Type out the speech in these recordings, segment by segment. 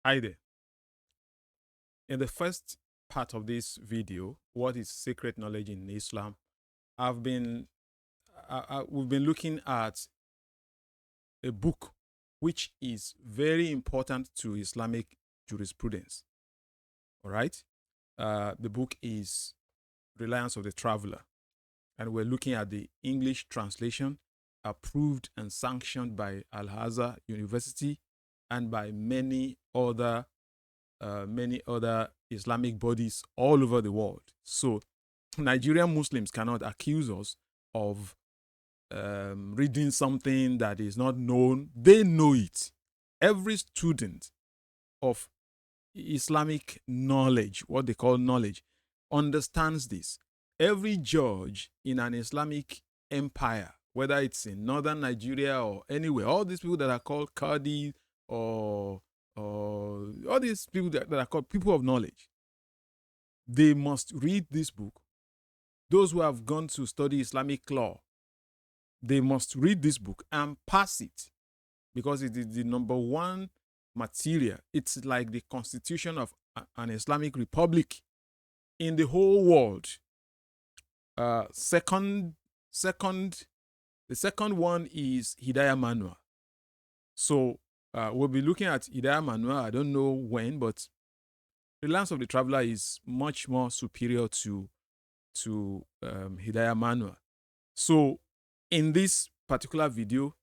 Hi there. In the first part of this video, what is sacred knowledge in Islam? I've been we've been looking at a book which is very important to Islamic jurisprudence. All right, the book is Reliance of the Traveler, and we're looking at the English translation approved and sanctioned by Al Azhar University and by many other Islamic bodies all over the world. So Nigerian Muslims cannot accuse us of reading something that is not known. They know it. Every student of Islamic knowledge, what they call knowledge, understands this. Every judge in an Islamic empire, whether it's in northern Nigeria or anywhere, all these people that are called Qadi or all these people that are called people of knowledge, they must read this book. Those who have gone to study Islamic law, they must read this book and pass it, because it is the number one material. It's like the constitution of an Islamic republic in the whole world. The second one is Hidayah Manual. So we'll be looking at Hidayah Manual. I don't know when, but Reliance of the Traveler is much more superior to Hidayah Manual. So in this particular video,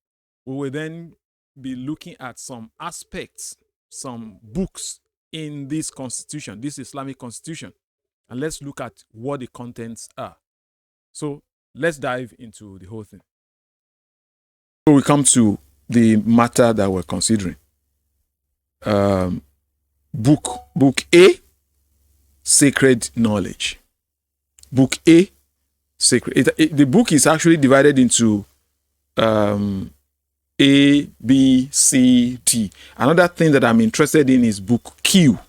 we will then be looking at some aspects, some books in this constitution, this Islamic constitution, and let's look at what the contents are. So let's dive into the whole thing. So we come to the matter that we're considering. Book A, Sacred Knowledge. Book A, Sacred. The book is actually divided into A, B, C, D. Another thing that I'm interested in is book Q.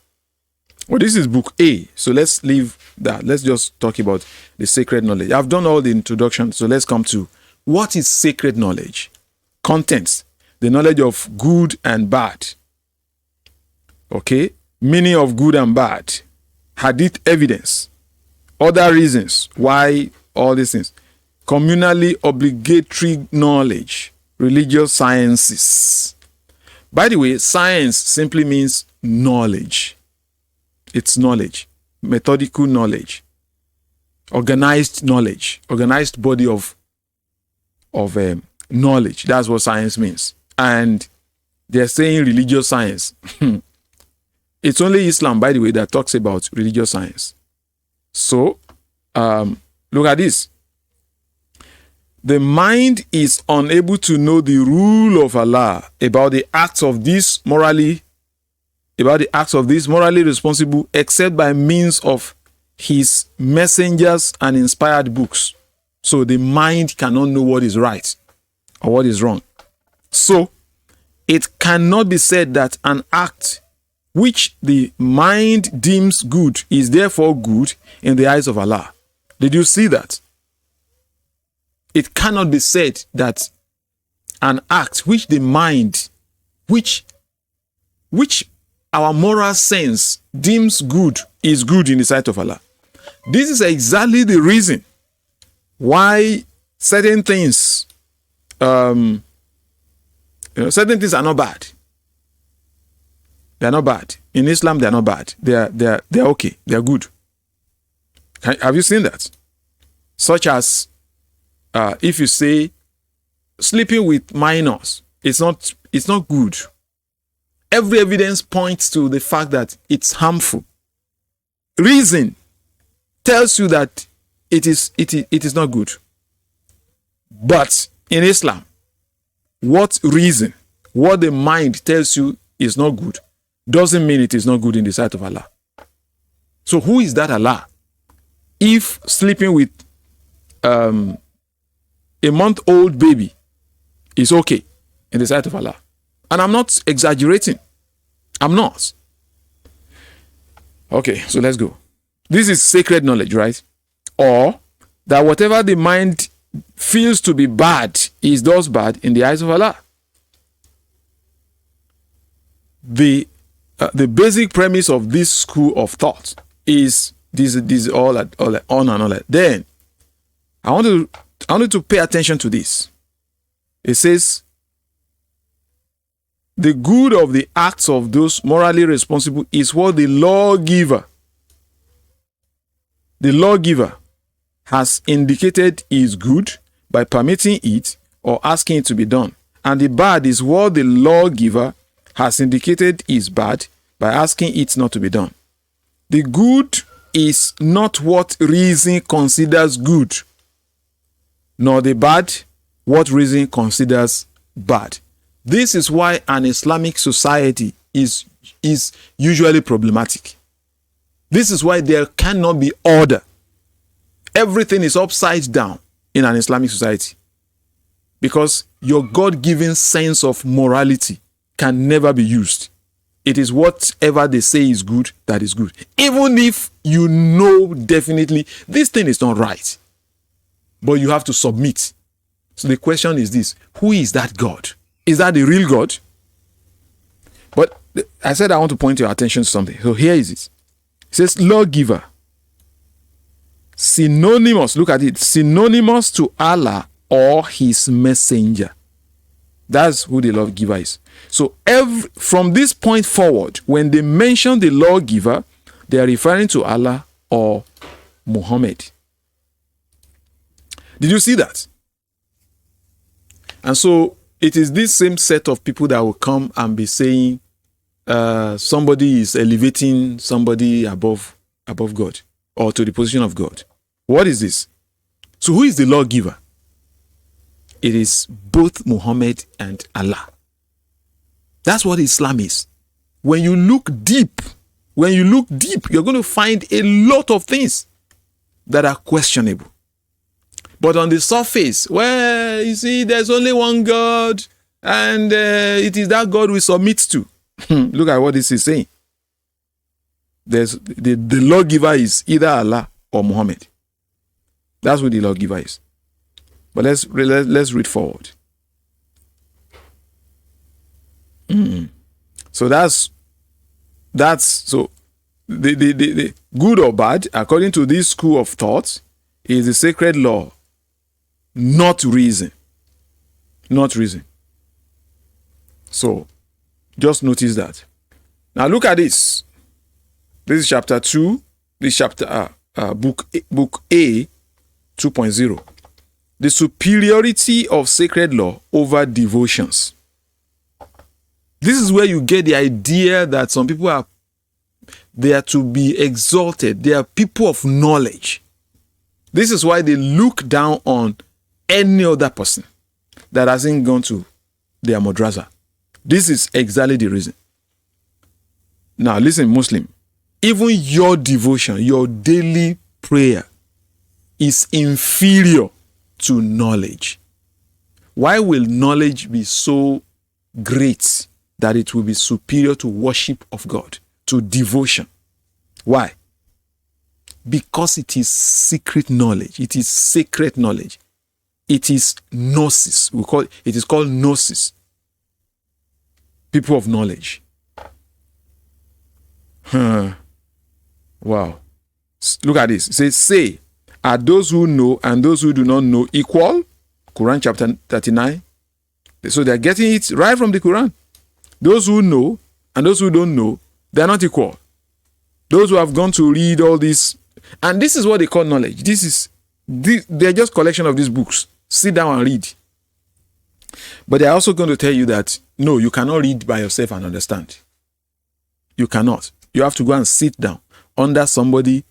Well, this is book A, so let's leave that. Let's just talk about the sacred knowledge. I've done all the introduction, so let's come to what is sacred knowledge. Contents: the knowledge of good and bad. Okay, meaning of good and bad. Hadith evidence. Other reasons why all these things. Communally obligatory knowledge. Religious sciences. By the way, science simply means knowledge. It's knowledge, methodical knowledge, organized knowledge, organized body of knowledge. That's what science means. And they're saying religious science. It's only Islam, by the way, that talks about religious science. So, look at this. The mind is unable to know the rule of Allah about the acts of this morally responsible, except by means of his messengers and inspired books. So the mind cannot know what is right or what is wrong. So it cannot be said that an act which the mind deems good is therefore good in the eyes of Allah. Did you see that? It cannot be said that an act which the mind, which our moral sense deems good, is good in the sight of Allah. This is exactly the reason why certain things, certain things are not bad. They are not bad. In Islam, they are not bad. They are okay. They are good. Have you seen that? Such as if you say sleeping with minors, it's not good. Every evidence points to the fact that it's harmful. Reason tells you that it is not good. But in Islam, what the mind tells you is not good doesn't mean it is not good in the sight of Allah. So who is that Allah? If sleeping with a month-old baby is okay in the sight of Allah, and I'm not exaggerating, I'm not. Okay, so let's go. This is sacred knowledge, right? Or that whatever the mind feels to be bad is thus bad in the eyes of Allah. The the basic premise of this school of thought is this all on and all that. Then I want you to pay attention to this. It says, the good of the acts of those morally responsible is what the lawgiver has indicated is good by permitting it or asking it to be done. And the bad is what the lawgiver has indicated is bad by asking it not to be done. The good is not what reason considers good, nor the bad what reason considers bad. This is why an Islamic society is usually problematic. This is why there cannot be order. Everything is upside down in an Islamic society, because your God-given sense of morality can never be used. It is whatever they say is good that is good, even if you know definitely this thing is not right, but you have to submit. So the question is this: who is that God? Is that the real God? But I said I want to point your attention to something. So here is it. It says lawgiver. Synonymous, look at it, synonymous to Allah or his messenger. That's who the lawgiver is. So from this point forward, when they mention the lawgiver, they are referring to Allah or Muhammad. Did you see that? And so it is this same set of people that will come and be saying somebody is elevating somebody above God or to the position of God. What is this? So who is the lawgiver? It is both Muhammad and Allah. That's what Islam is. When you look deep, you're going to find a lot of things that are questionable. But on the surface, well, you see, there's only one God, and it is that God we submit to. Look at what this is saying. The lawgiver is either Allah or Muhammad. That's what the lawgiver is. But let's read forward. So that's so the good or bad, according to this school of thought, is the sacred law, not reason. Not reason. So just notice that. Now look at this. This is chapter 2. This chapter book A 2.0. The superiority of sacred law over devotions. This is where you get the idea that some people they are to be exalted. They are people of knowledge. This is why they look down on any other person that hasn't gone to their madrasa. This is exactly the reason. Now listen, Muslim, even your devotion, your daily prayer is inferior to knowledge. Why will knowledge be so great that it will be superior to worship of God, to devotion? Why? Because it is secret knowledge. It is sacred knowledge. It is gnosis. It is called gnosis. People of knowledge. Wow. Look at this. It says, say, are those who know and those who do not know equal? Quran chapter 39. So they're getting it right from the Quran. Those who know and those who don't know, they're not equal. Those who have gone to read all this, and this is what they call knowledge. They're just collection of these books. Sit down and read. But they're also going to tell you that, no, you cannot read by yourself and understand. You cannot. You have to go and sit down under somebody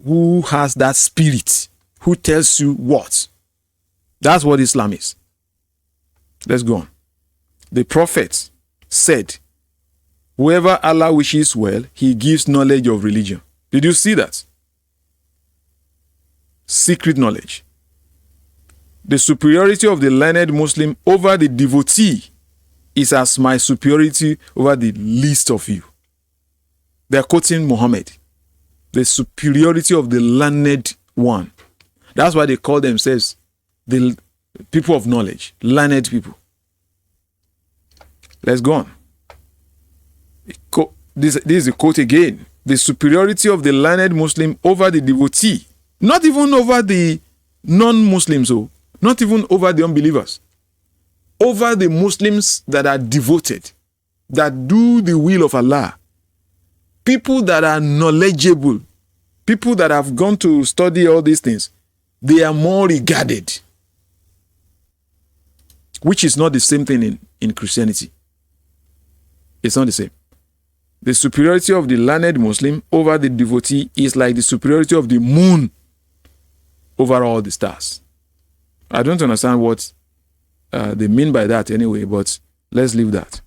who has that spirit, who tells you what. That's what Islam is. Let's go on. The Prophet said, whoever Allah wishes well, he gives knowledge of religion. Did you see that? Secret knowledge. The superiority of the learned Muslim over the devotee is as my superiority over the least of you. They're quoting Muhammad. The superiority of the learned one. That's why they call themselves the people of knowledge, learned people. Let's go on. this is a quote again, the superiority of the learned Muslim over the devotee, not even over the non-Muslims, not even over the unbelievers, over the Muslims that are devoted, that do the will of Allah, people that are knowledgeable, people that have gone to study all these things, they are more regarded, which is not the same thing in Christianity. It's not the same. The superiority of the learned Muslim over the devotee is like the superiority of the moon over all the stars. I don't understand what they mean by that anyway, but let's leave that.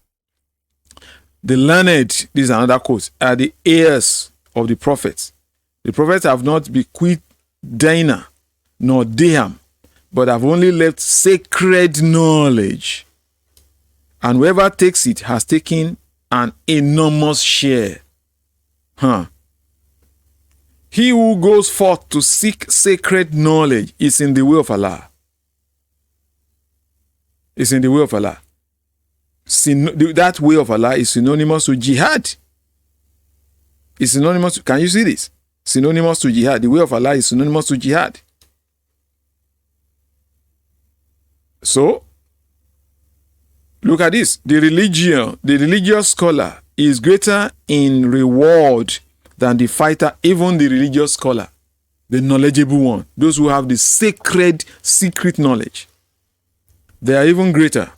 The learned, this is another quote, are the heirs of the prophets. The prophets have not bequeathed dinar nor dirham, but have only left sacred knowledge. And whoever takes it has taken an enormous share. He who goes forth to seek sacred knowledge is in the way of Allah. It's in the way of Allah. That way of Allah is synonymous to jihad. It's synonymous to, can you see this? Synonymous to jihad. The way of Allah is synonymous to jihad. So, look at this. The religious scholar is greater in reward than the fighter, even the religious scholar, the knowledgeable one, those who have the sacred, secret knowledge. They are even greater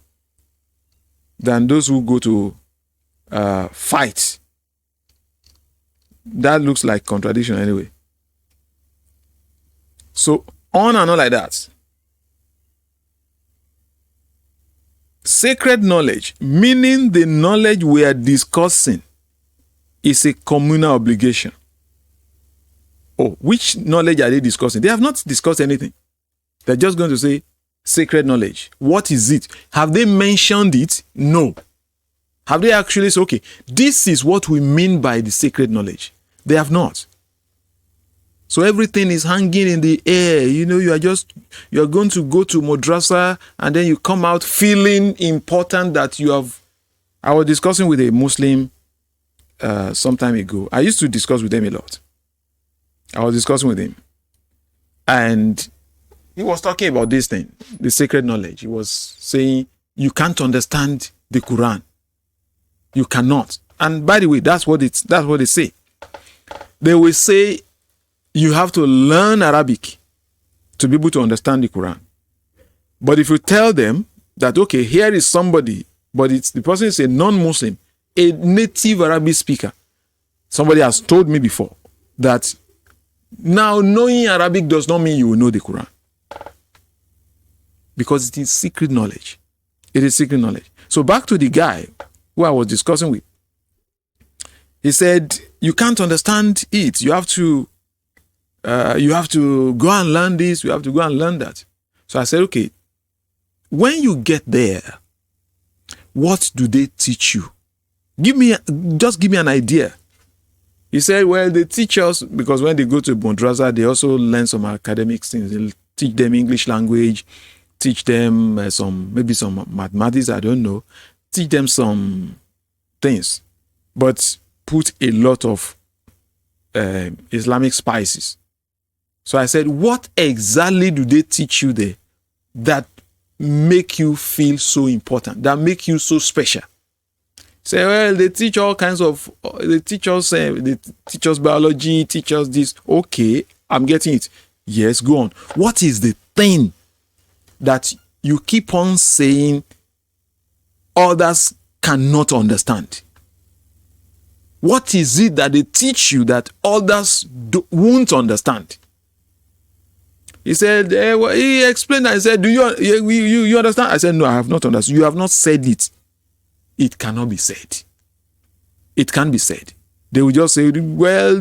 than those who go to fight. That looks like contradiction anyway. So, on and on like that. Sacred knowledge, meaning the knowledge we are discussing, is a communal obligation. Oh, which knowledge are they discussing? They have not discussed anything. They're just going to say sacred knowledge. What is it? Have they mentioned it? No. Have they actually said, okay, this is what we mean by the sacred knowledge? They have not. So everything is hanging in the air. You know, you're going to go to madrasa and then you come out feeling important that you have. I was discussing with a Muslim some time ago. I used to discuss with them a lot. I was discussing with him. And he was talking about this thing, the sacred knowledge. He was saying, you can't understand the Quran. You cannot. And by the way, that's what they say. They will say, you have to learn Arabic to be able to understand the Quran. But if you tell them that, okay, here is somebody, but the person is a non-Muslim, a native Arabic speaker. Somebody has told me before that now knowing Arabic does not mean you will know the Quran. Because it is secret knowledge. It is secret knowledge. So back to the guy who I was discussing with. He said, you can't understand it. You have to go and learn this. You have to go and learn that. So I said, okay, when you get there, what do they teach you? Just give me an idea. He said, well, they teach us, because when they go to madrasa, they also learn some academic things. They'll teach them English language, teach them maybe some mathematics, I don't know. Teach them some things, but put a lot of Islamic spices. So I said, what exactly do they teach you there that make you feel so important, that make you so special? Say, well, they teach all kinds of, they teach us biology, teach us this. Okay, I'm getting it. Yes, go on. What is the thing that you keep on saying others cannot understand? What is it that they teach you that others won't understand? He said, he explained that. He said, do you understand? I said, no, I have not understood. You have not said it. It cannot be said. It can't be said. They will just say, well,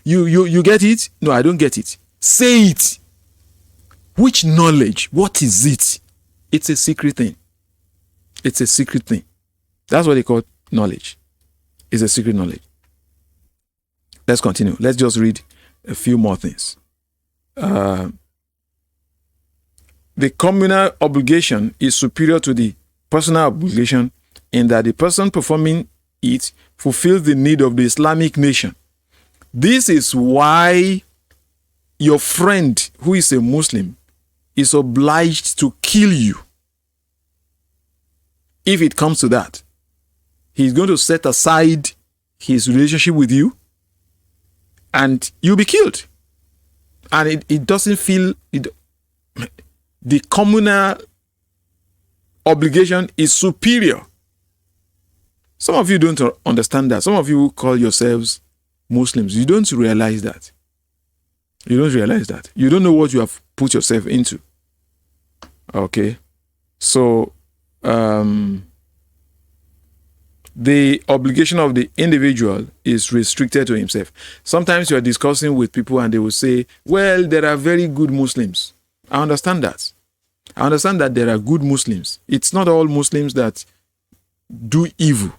you get it? No, I don't get it. Say it. Which knowledge? What is it? It's a secret thing. It's a secret thing. That's what they call knowledge. It's a secret knowledge. Let's continue. Let's just read a few more things. The communal obligation is superior to the personal obligation in that the person performing it fulfills the need of the Islamic nation. This is why your friend who is a Muslim is obliged to kill you. If it comes to that, he's going to set aside his relationship with you and you'll be killed. And it doesn't feel it. The communal obligation is superior. Some of you don't understand that. Some of you call yourselves Muslims. You don't realize that. You don't realize that. You don't know what you have put yourself into. Okay. So, the obligation of the individual is restricted to himself. Sometimes you are discussing with people and they will say, well, there are very good Muslims. I understand that. I understand that there are good Muslims. It's not all Muslims that do evil,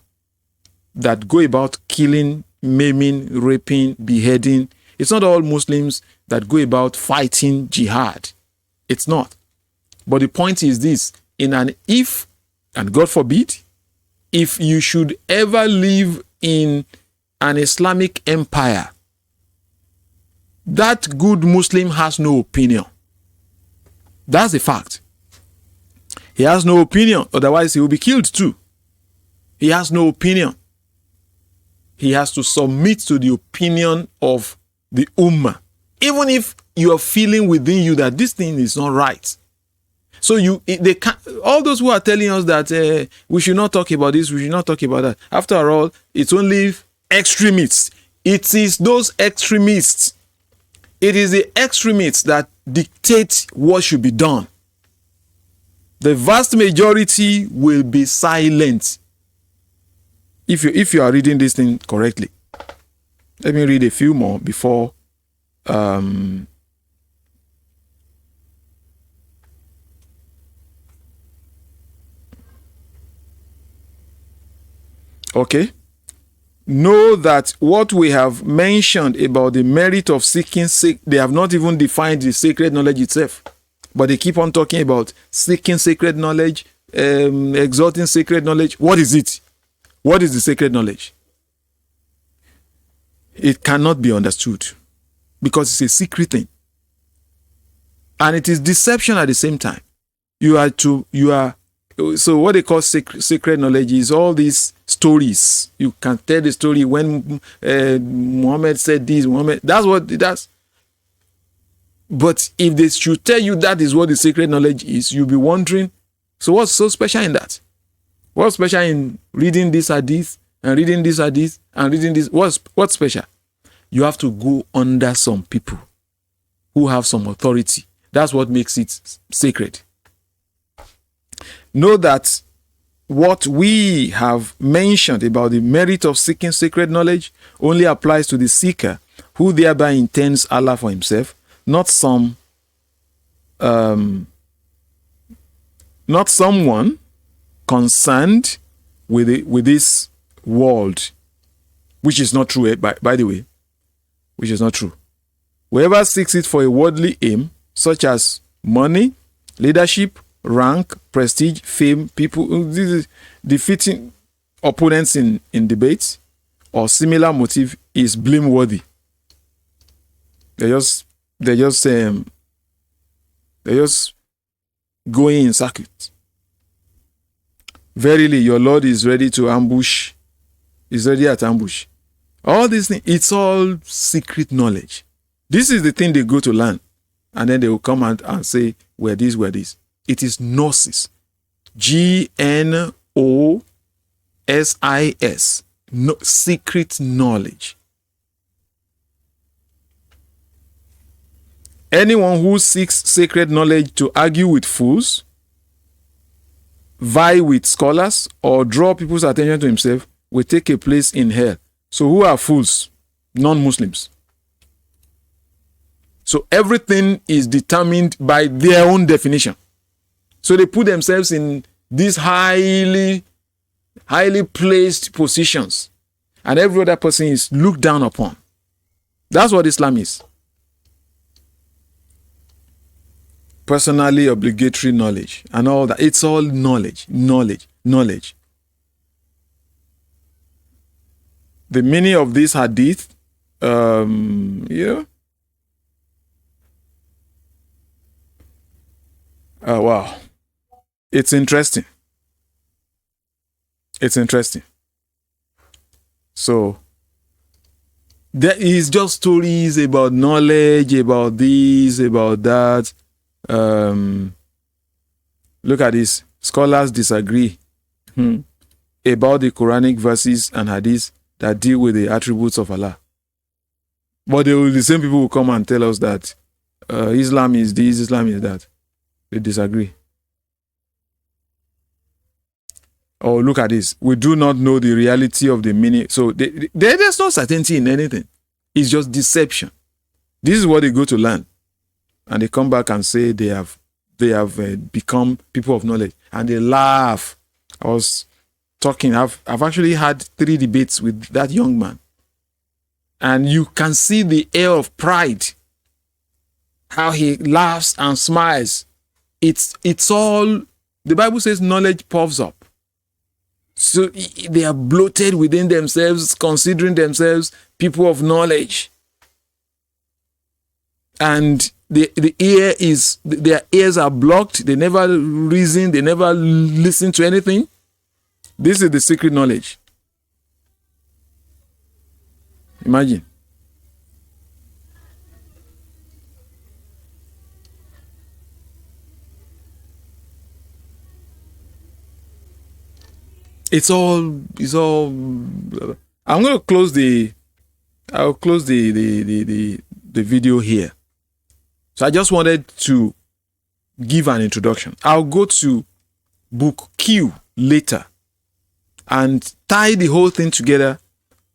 that go about killing, maiming, raping, beheading. It's not all Muslims that go about fighting jihad. It's not. But the point is this, and God forbid, if you should ever live in an Islamic empire, that good Muslim has no opinion. That's the fact. He has no opinion, otherwise he will be killed too. He has no opinion. He has to submit to the opinion of the Ummah, even if you are feeling within you that this thing is not right. So all those who are telling us that we should not talk about this, we should not talk about that. After all, it's only extremists. It is those extremists. It is the extremists that dictate what should be done. The vast majority will be silent. If you are reading this thing correctly. Let me read a few more before okay. Know that what we have mentioned about the merit of seeking, they have not even defined the sacred knowledge itself. But they keep on talking about seeking sacred knowledge, exalting sacred knowledge. What is it? What is the sacred knowledge? It cannot be understood because it's a secret thing. And it is deception at the same time. So what they call sacred knowledge is all these stories. You can tell the story when Muhammad said this, that's what it does. But if they should tell you that is what the sacred knowledge is, you'll be wondering, so what's so special in that? What's special in reading this hadith and reading this hadith and reading this? What's special? You have to go under some people who have some authority. That's what makes it sacred. Know that what we have mentioned about the merit of seeking sacred knowledge only applies to the seeker who thereby intends Allah for himself, not someone concerned with this world, which is not true, by the way, which is not true. Whoever seeks it for a worldly aim, such as money, leadership, rank, prestige, fame, people defeating opponents in debates, or similar motive, is blameworthy. They're just going in circuit. Verily, your Lord is ready to ambush. Is ready at ambush. All these things, it's all secret knowledge. This is the thing they go to learn. And then they will come out and say, we're this, we're this. It is gnosis. Gnosis. No, secret knowledge. Anyone who seeks sacred knowledge to argue with fools, vie with scholars, or draw people's attention to himself will take a place in hell. So who are fools? Non-Muslims. So everything is determined by their own definition. So they put themselves in these highly placed positions, and every other person is looked down upon. That's what Islam is. Personally obligatory knowledge and all that. It's all knowledge. the meaning of this hadith, yeah. Wow. It's interesting. It's interesting. So, there is just stories about knowledge, about this, about that. Look at this. Scholars disagree about the Quranic verses and hadiths that deal with the attributes of Allah. But the same people will come and tell us that Islam is this, Islam is that. They disagree. Oh, look at this. We do not know the reality of the meaning. So there's no certainty in anything. It's just deception. This is what they go to learn. And they come back and say they have become people of knowledge. And they laugh. I was talking. I've actually had 3 debates with that young man. And you can see the air of pride. How he laughs and smiles. It's all, the Bible says knowledge puffs up. So they are bloated within themselves, considering themselves people of knowledge. And their ears are blocked. They never reason. They never listen to anything. This is the secret knowledge. Imagine. It's all I'm going to close I'll close the video here. So I just wanted to give an introduction. I'll go to book Q later and tie the whole thing together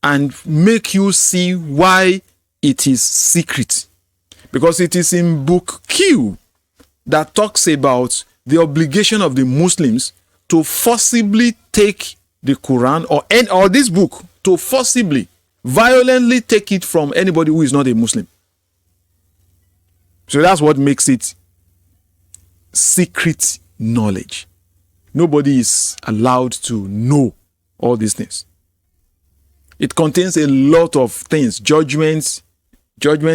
and make you see why it is secret. Because it is in book Q that talks about the obligation of the Muslims to forcibly take the Quran or this book, to forcibly, violently take it from anybody who is not a Muslim. So that's what makes it secret knowledge. Nobody is allowed to know all these things. It contains a lot of things, judgment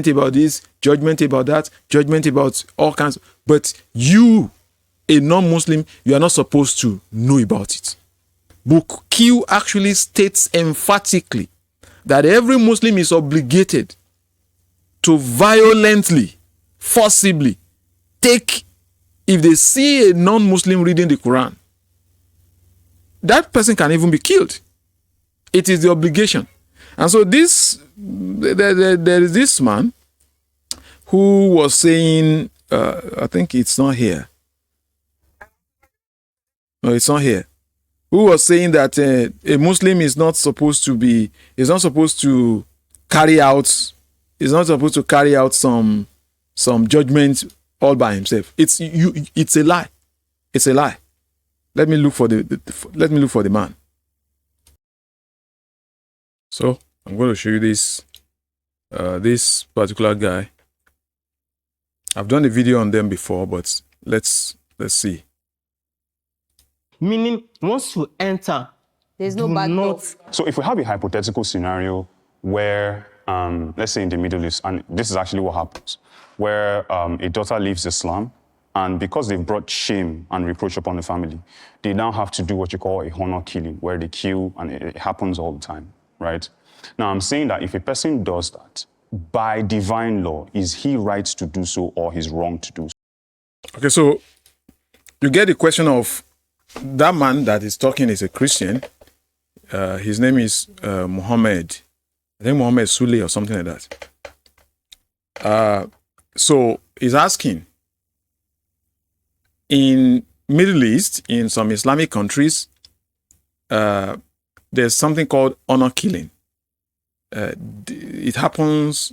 about this, judgment about that, judgment about all kinds. But you, a non-Muslim, you are not supposed to know about it. Book Q actually states emphatically that every Muslim is obligated to violently, forcibly take, if they see a non-Muslim reading the Quran, that person can even be killed. It is the obligation. And so there is this man who was saying, I think it's not here. No, it's not here. Who was saying that a Muslim is not supposed to carry out some judgment all by himself. It's a lie. It's a lie. Let me look for the man. So I'm going to show you this particular guy. I've done a video on them before, but let's see. Meaning, once you enter, there's no back door. So if we have a hypothetical scenario where, let's say in the Middle East, and this is actually what happens, where a daughter leaves Islam, and because they've brought shame and reproach upon the family, they now have to do what you call a honor killing, where they kill, and it happens all the time, right? Now, I'm saying that if a person does that, by divine law, is he right to do so or he's wrong to do so? Okay, so you get the question of that man that is talking is a Christian. His name is Muhammad. I think Muhammad Sule or something like that. So he's asking, in Middle East, in some Islamic countries, there's something called honor killing. It happens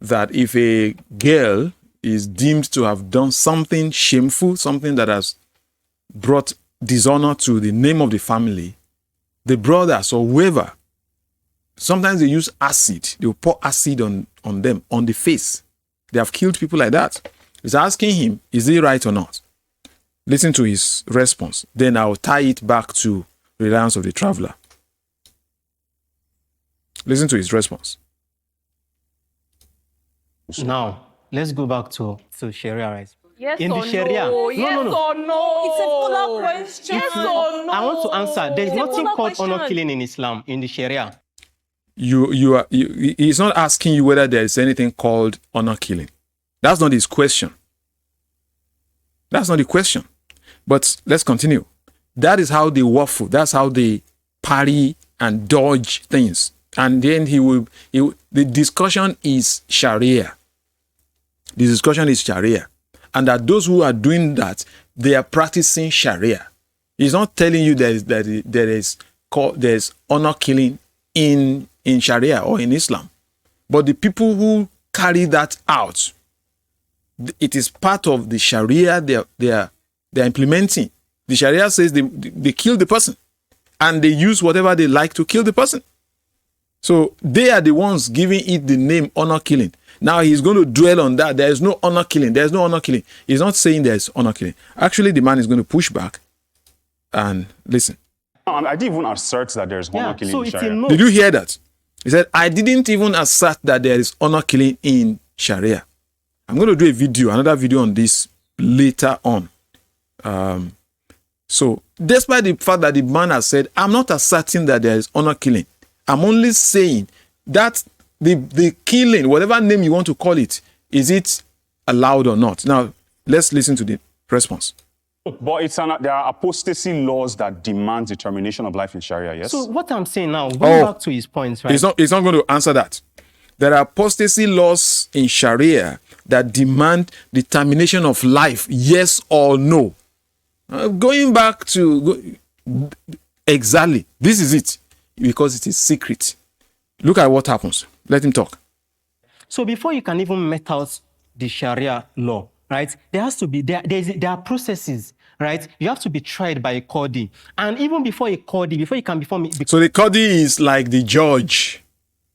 that if a girl is deemed to have done something shameful, something that has brought dishonor to the name of the family, the brothers or whoever, sometimes they use acid. They will pour acid on them, on the face. They have killed people like that. He's asking him, is he right or not? Listen to his response. Then I'll tie it back to Reliance of the Traveler. Listen to his response. Now, let's go back to Sharia, right? Yes In the or Sharia. no? No, Yes no, no. or no? It's a follow-up question. Yes or no? I want to answer. There's It's a nothing follow-up called honor question. killing in Islam, in the Sharia. He's not asking you whether there is anything called honor killing. That's not his question. That's not the question. But let's continue. That is how they waffle. That's how they parry and dodge things. And then the discussion is Sharia. The discussion is Sharia. And that those who are doing that, they are practicing Sharia. He's not telling you there's honor killing in Sharia or in Islam. But the people who carry that out, it is part of the Sharia they are implementing. The Sharia says they kill the person and they use whatever they like to kill the person. So they are the ones giving it the name honor killing. Now he's going to dwell on that. There is no honor killing. There's no honor killing. He's not saying there's honor killing. Actually, the man is going to push back and listen. I didn't even assert that there's honor killing so in it's Sharia. a no. Did you hear that? He said, I didn't even assert that there is honor killing in Sharia. I'm going to do another video on this later on. So despite the fact that the man has said, I'm not asserting that there is honor killing. I'm only saying that the killing, whatever name you want to call it, is it allowed or not? Now, let's listen to the response. But there are apostasy laws that demand the termination of life in Sharia, yes? So what I'm saying now, going back to his points, right? He's not going to answer that. There are apostasy laws in Sharia that demand the termination of life, yes or no. Going back to exactly, this is it, because it is secret. Look at what happens. Let him talk. So before you can even met out the Sharia law, right, there are processes, right? You have to be tried by a Qadi. And even before a Qadi, before you can become... So the Qadi is like the judge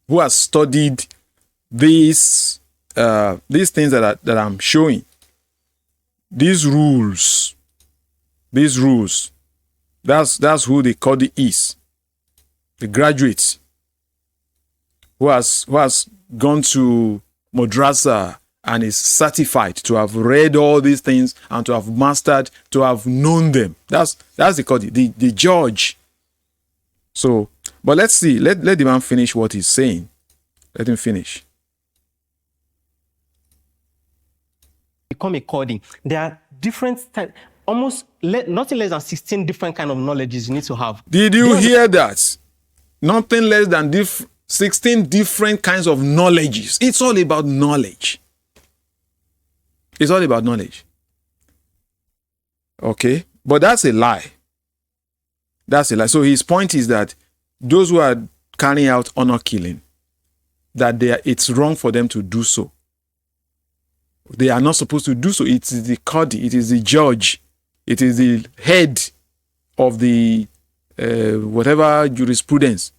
who has studied these things that I'm showing. These rules. That's who the Qadi is. The graduate who has gone to madrasa and is certified to have read all these things and to have mastered, to have known them. That's the Qadi, the judge. So, but let's see. Let the man finish what he's saying. Let him finish. Become a Qadi. There are different types, nothing less than 16 different kind of knowledges you need to have. Did you hear that? Nothing less than 16 different kinds of knowledges. It's all about knowledge. It's all about knowledge. Okay? But that's a lie. That's a lie. So his point is that those who are carrying out honor killing, it's wrong for them to do so. They are not supposed to do so. It is the Qadi, it is the judge, it is the head of the whatever jurisprudence.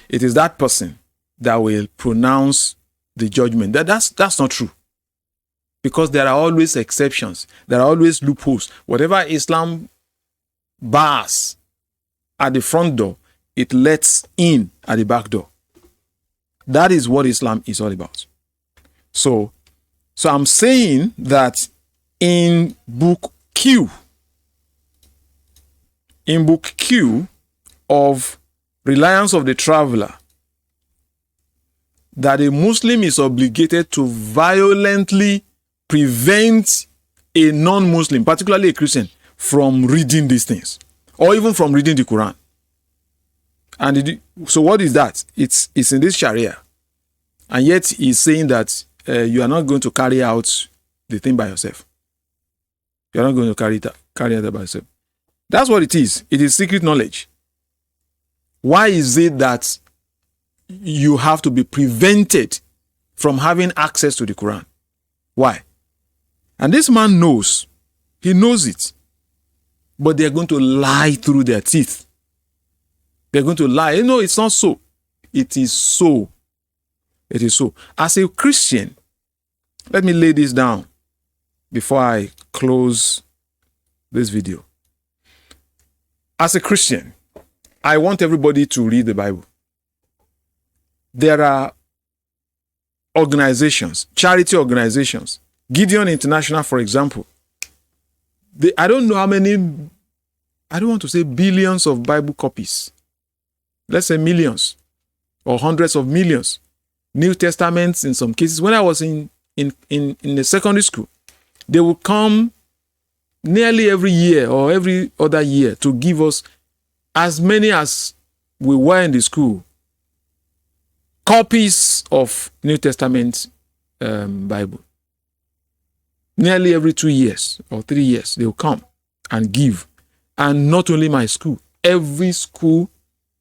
It is that person that will pronounce the judgment. That's not true. Because there are always exceptions. There are always loopholes. Whatever Islam bars at the front door, it lets in at the back door. That is what Islam is all about. So I'm saying that in book Q of Reliance of the Traveler, that a Muslim is obligated to violently prevent a non-Muslim, particularly a Christian, from reading these things, or even from reading the Quran. And so what is that? It's in this Sharia. And yet he's saying that you are not going to carry out the thing by yourself. You are not going to carry it out by yourself. That's what it is. It is secret knowledge. Why is it that you have to be prevented from having access to the Quran? Why? And this man knows. He knows it. But they're going to lie through their teeth. They're going to lie. No, it's not so. It is so. It is so. As a Christian, let me lay this down before I close this video. As a Christian, I want everybody to read the Bible. there are organizations, charity organizations. Gideon International, for example. I don't know how many, I don't want to say billions of Bible copies. Let's say millions or hundreds of millions. New Testaments in some cases. When I was in the secondary school, they would come nearly every year or every other year to give us as many as we were in the school copies of New Testament Bible. Nearly every 2 years or 3 years, they will come and give. And not only my school, every school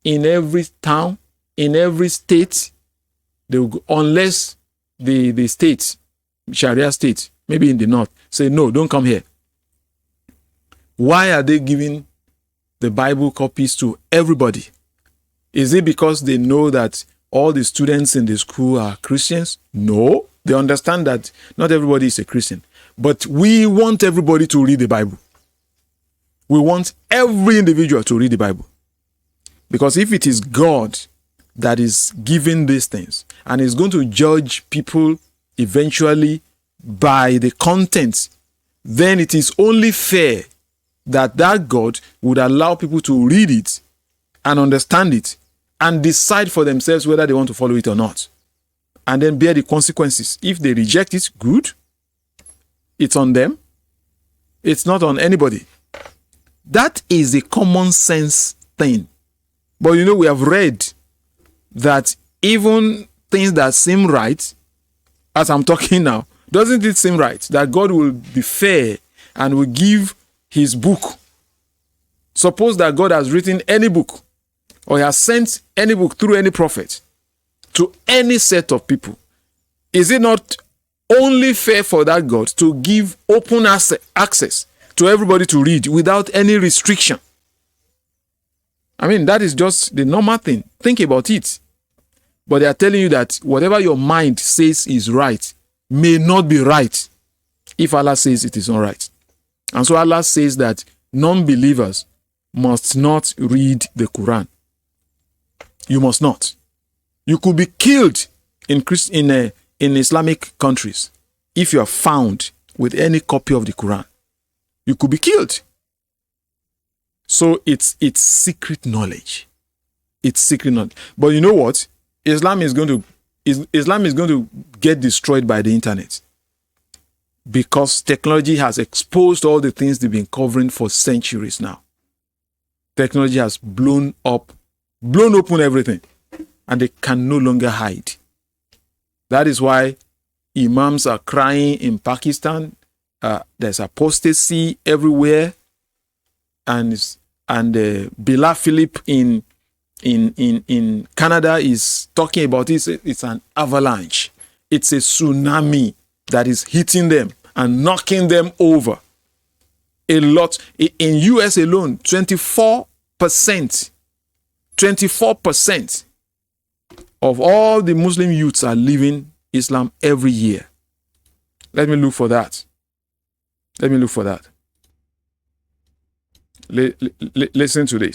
in every town, in every state, they will go, unless the state, Sharia state, maybe in the north, say, no, don't come here. Why are they giving the Bible copies to everybody? Is it because they know that all the students in the school are Christians? No, they understand that not everybody is a Christian. But we want everybody to read the Bible. We want every individual to read the Bible. Because if it is God that is giving these things and is going to judge people eventually by the content, then it is only fair that God would allow people to read it and understand it and decide for themselves whether they want to follow it or not. And then bear the consequences. If they reject it, good. It's on them. It's not on anybody. That is a common sense thing. But we have read that even things that seem right, as I'm talking now, doesn't it seem right that God will be fair and will give his book? Suppose that God has written any book or he has sent any book through any prophet to any set of people. Is it not only fair for that God to give open access to everybody to read without any restriction? I mean, that is just the normal thing. Think about it. But they are telling you that whatever your mind says is right may not be right if Allah says it is not right. And so Allah says that non-believers must not read the Quran. You must not. You could be killed in Islamic countries if you are found with any copy of the Quran. You could be killed. So it's secret knowledge. It's secret knowledge. But you know what? Islam is going to get destroyed by the internet, because technology has exposed all the things they've been covering for centuries now. Technology has blown open everything, and they can no longer hide. That is why imams are crying in Pakistan. There's apostasy everywhere, and Bilal Philip in Canada is talking about it. It's an avalanche. It's a tsunami that is hitting them and knocking them over. A lot. In US alone, 24% of all the Muslim youths are leaving Islam every year. Let me look for that. Listen to this.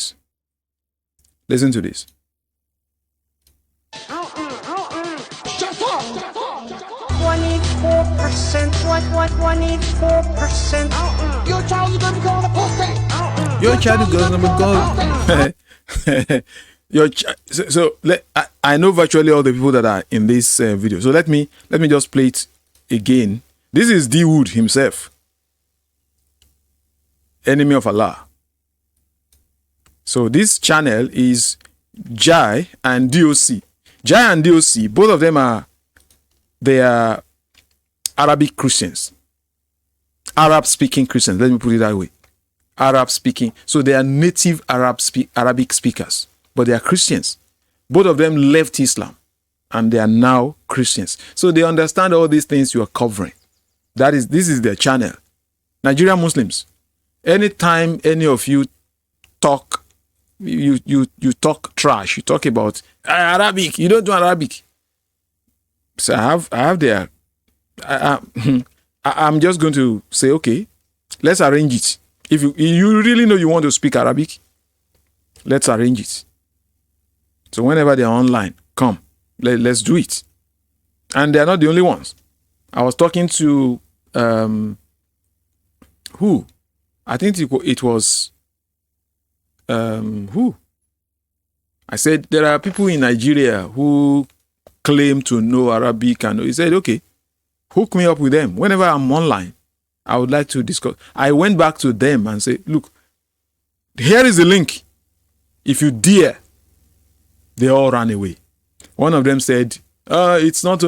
24%. Your child is going to become an apostate. Your child is going to become. I know virtually all the people that are in this video. So let me just play it again. This is D Wood himself, enemy of Allah. So this channel is Jai and DOC. Jai and DOC, both of them are Arabic Christians. Arab-speaking Christians, let me put it that way. Arab-speaking. So they are native Arabic speakers, but they are Christians. Both of them left Islam, and they are now Christians. So they understand all these things you are covering. This is their channel. Nigerian Muslims, anytime any of you talk, you talk trash, you talk about Arabic, you don't do Arabic. So I have their... I'm just going to say, okay, let's arrange it. If you really know you want to speak Arabic, let's arrange it. So whenever they are online, come. Let's do it. And they are not the only ones. I was talking to who? I think it was who? I said there are people in Nigeria who claim to know Arabic, and he said, okay, hook me up with them. Whenever I'm online, I would like to discuss. I went back to them and said, look, here is the link. If you dare, they all ran away. One of them said, it's not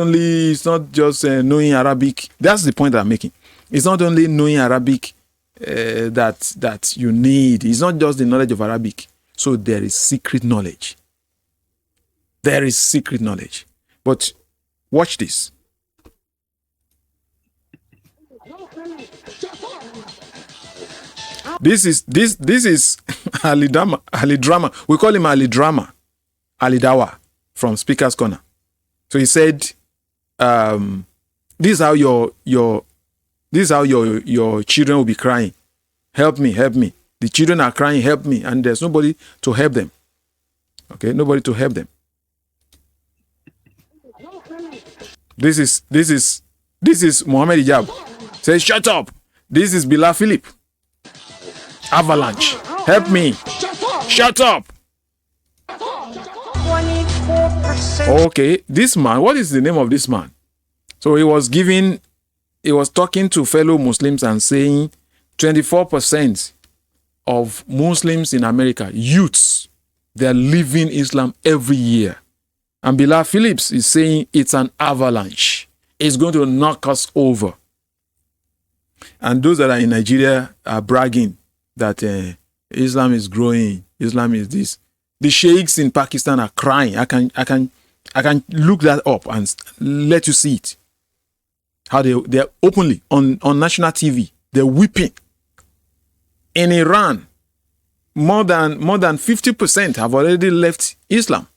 just knowing Arabic. That's the point I'm making. It's not only knowing Arabic that you need. It's not just the knowledge of Arabic. So there is secret knowledge. There is secret knowledge. But watch this. This is Ali Drama. We call him Ali Drama. Ali Dawa from Speaker's Corner. So he said, this is how your children will be crying. Help me, help me. The children are crying, help me, and there's nobody to help them. Okay, nobody to help them. This is Mohammed Hijab. Says, shut up. This is Bilal Philip. Avalanche. Help me. Shut up. Okay, this man, what is the name of this man? So he was talking to fellow Muslims and saying 24% of Muslims in America, youths, they're leaving Islam every year. And Bilal Phillips is saying it's an avalanche. It's going to knock us over. And those that are in Nigeria are bragging that Islam is growing, Islam is this. The sheikhs in Pakistan are crying. I can look that up and let you see it. How they're openly on national TV, they're weeping. In Iran, more than 50% have already left Islam.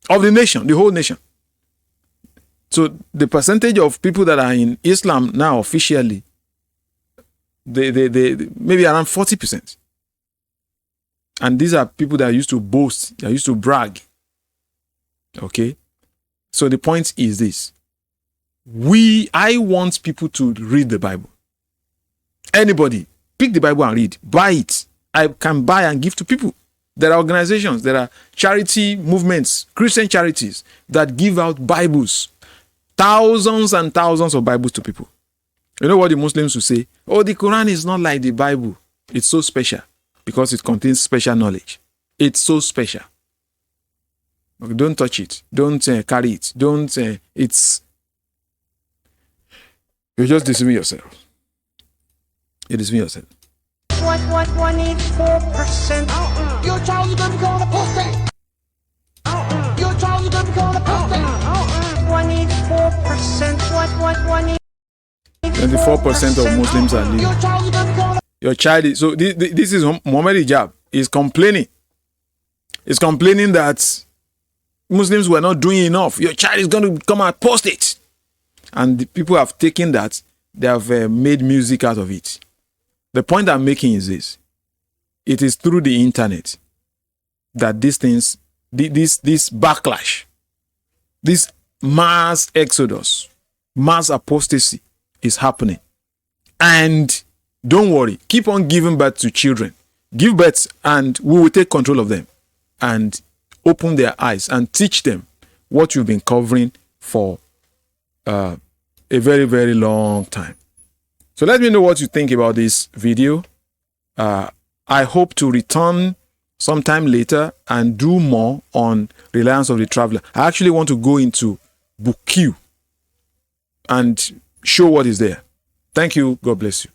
Of the nation, the whole nation. So the percentage of people that are in Islam now officially, they maybe around 40%. And these are people that used to boast, that used to brag. Okay? So the point is this. I want people to read the Bible. Anybody, pick the Bible and read. Buy it. I can buy and give to people. There are organizations, there are charity movements, Christian charities that give out Bibles. Thousands and thousands of Bibles to people. You know what the Muslims will say? Oh, the Quran is not like the Bible. It's so special because it contains special knowledge. It's so special. Okay, don't touch it. Don't carry it. You're just deceiving yourself. You're deceiving yourself. 184%. Your child is gonna become a apostate. Your child is gonna become an apostate. 184%. 24% of Muslims are leaving. Your child is gonna become. Your child is so. This is Mohammed Hijab. Is complaining. Is complaining that Muslims were not doing enough. Your child is going to become an apostate, and the people have taken that. They have made music out of it. The point I'm making is this. It is through the internet that these things, this backlash, this mass exodus, mass apostasy is happening. And don't worry, keep on giving birth to children. Give birth and we will take control of them and open their eyes and teach them what you've been covering for a very, very long time. So let me know what you think about this video. I hope to return sometime later and do more on Reliance of the Traveler. I actually want to go into Book Q and show what is there. Thank you. God bless you.